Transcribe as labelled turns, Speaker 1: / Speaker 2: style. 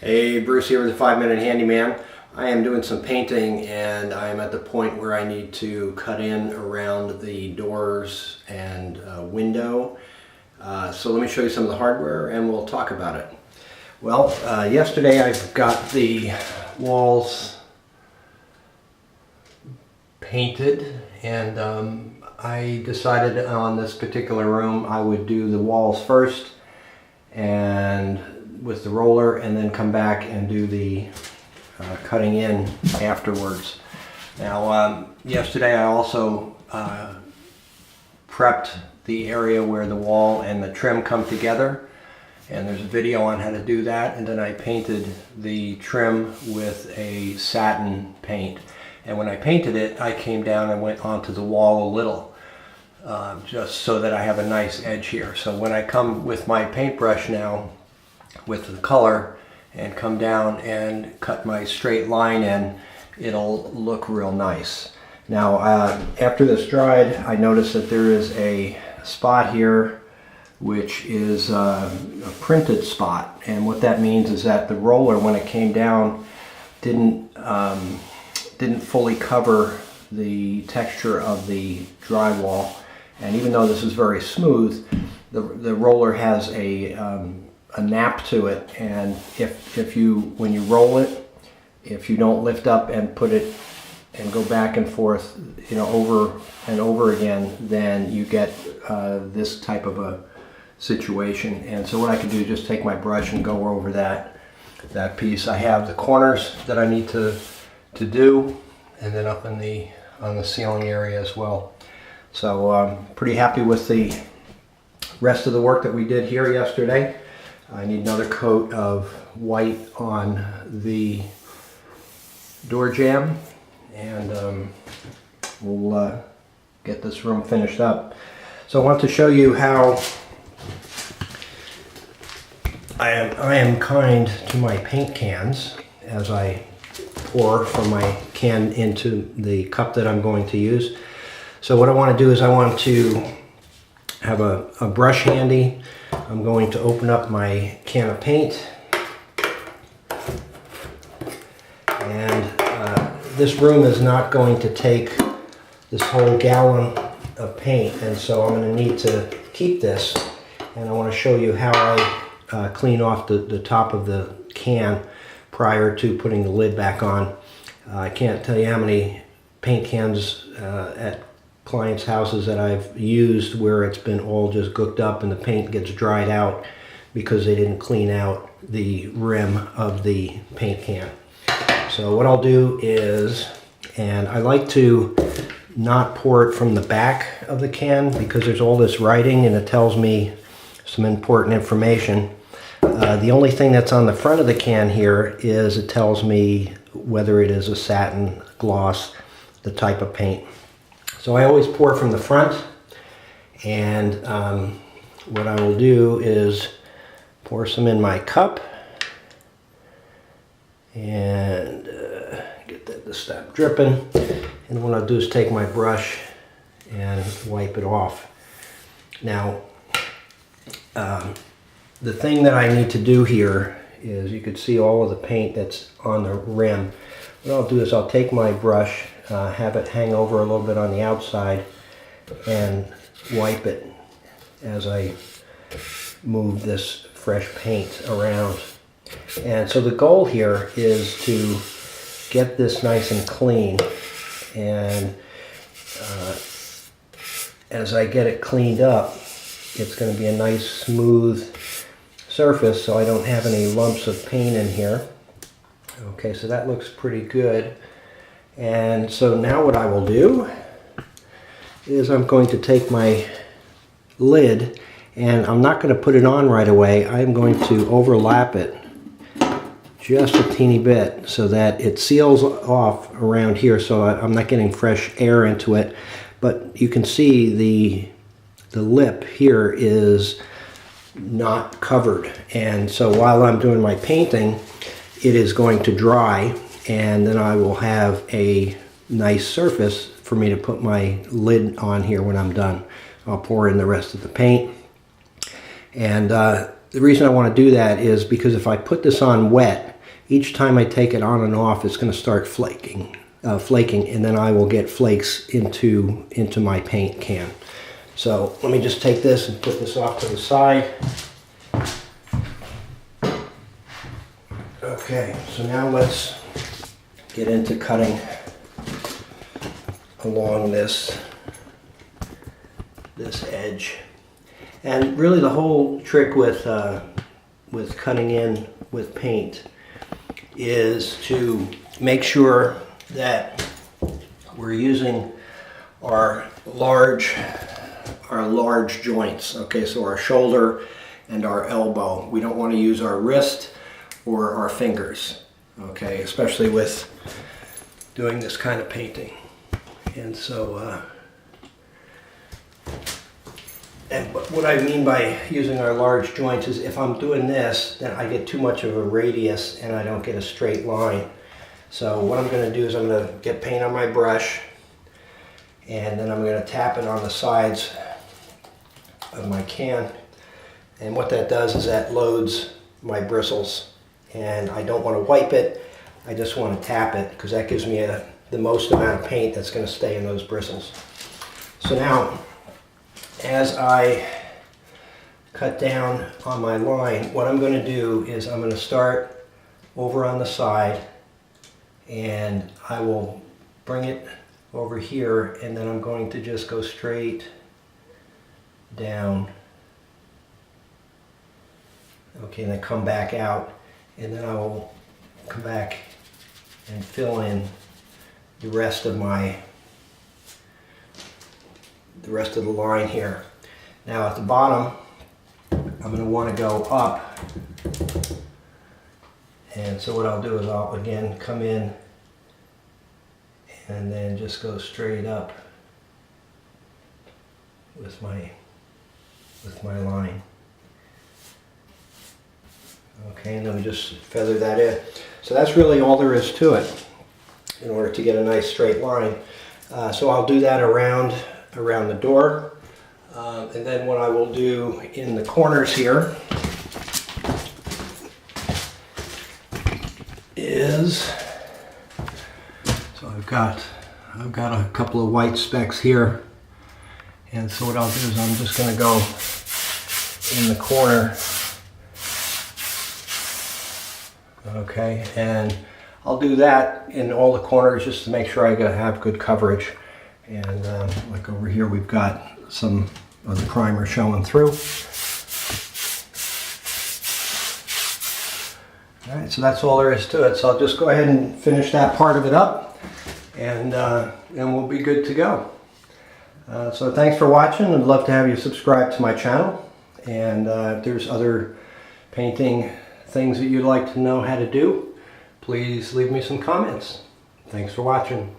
Speaker 1: Hey, Bruce here with the 5-Minute Handyman. I am doing some painting and I'm at the point where I need to cut in around the doors and window. So let me show you some of the hardware and we'll talk about it. Well, yesterday I've got the walls painted and I decided on this particular room I would do the walls first and with the roller and then come back and do the cutting in afterwards. Now yesterday I also prepped the area where the wall and the trim come together, and there's a video on how to do that, and then I painted the trim with a satin paint, and when I painted it I came down and went onto the wall a little just so that I have a nice edge here. So when I come with my paintbrush now with the color and come down and cut my straight line in, it'll look real nice. Now after this dried, I noticed that there is a spot here which is a printed spot, and what that means is that the roller, when it came down, didn't fully cover the texture of the drywall. And even though this is very smooth, the roller has a nap to it, and when you roll it, if you don't lift up and put it and go back and forth, over and over again, then you get this type of a situation. And so what I can do is just take my brush and go over that piece. I have the corners that I need to do, and then up on the ceiling area as well. So I'm pretty happy with the rest of the work that we did here yesterday. I need another coat of white on the door jamb, and we'll get this room finished up. So I want to show you how I am kind to my paint cans as I pour from my can into the cup that I'm going to use. So what I want to do is I want to have a brush handy. I'm going to open up my can of paint, and this room is not going to take this whole gallon of paint, and so I'm going to need to keep this, and I want to show you how I clean off the top of the can prior to putting the lid back on. I can't tell you how many paint cans at clients' houses that I've used where it's been all just gooked up and the paint gets dried out because they didn't clean out the rim of the paint can. So what I'll do is, and I like to not pour it from the back of the can because there's all this writing and it tells me some important information. The only thing that's on the front of the can here is it tells me whether it is a satin, gloss, the type of paint. So I always pour from the front, and what I will do is pour some in my cup and get that to stop dripping. And what I'll do is take my brush and wipe it off. Now, the thing that I need to do here is, you could see all of the paint that's on the rim. What I'll do is I'll take my brush, have it hang over a little bit on the outside, and wipe it as I move this fresh paint around. And so the goal here is to get this nice and clean, and as I get it cleaned up, it's going to be a nice smooth surface so I don't have any lumps of paint in here. Okay, so that looks pretty good. And so now what I will do is I'm going to take my lid, and I'm not going to put it on right away. I'm going to overlap it just a teeny bit so that it seals off around here, so I'm not getting fresh air into it. But you can see the lip here is not covered, and so while I'm doing my painting, it is going to dry, and then I will have a nice surface for me to put my lid on here when I'm done. I'll pour in the rest of the paint, and the reason I want to do that is because if I put this on wet, each time I take it on and off, it's going to start flaking, and then I will get flakes into my paint can. So let me just take this and put this off to the side. Okay, so now let's get into cutting along this edge. And really the whole trick with cutting in with paint is to make sure that we're using our large joints. Okay, so our shoulder and our elbow. We don't want to use our wrist or our fingers, okay, especially with doing this kind of painting. And so and what I mean by using our large joints is if I'm doing this, then I get too much of a radius and I don't get a straight line. So what I'm going to do is I'm going to get paint on my brush, and then I'm going to tap it on the sides of my can. And what that does is that loads my bristles. And I don't want to wipe it, I just want to tap it, because that gives me the most amount of paint that's going to stay in those bristles. So now, as I cut down on my line, what I'm going to do is I'm going to start over on the side, and I will bring it over here, and then I'm going to just go straight down. Okay, and then come back out, and then I will come back and fill in the rest of the line here. Now at the bottom, I'm going to want to go up, and so what I'll do is I'll again come in and then just go straight up with my line. Okay, and then we just feather that in. So that's really all there is to it in order to get a nice straight line. So I'll do that around the door. And then what I will do in the corners here is, so I've got a couple of white specks here. And so what I'll do is I'm just going to go in the corner. Okay, and I'll do that in all the corners just to make sure I have good coverage. And like over here, we've got some of the primer showing through. All right, so that's all there is to it. So I'll just go ahead and finish that part of it up, and we'll be good to go. So thanks for watching. I'd love to have you subscribe to my channel. And if there's other painting things that you'd like to know how to do, please leave me some comments. Thanks for watching.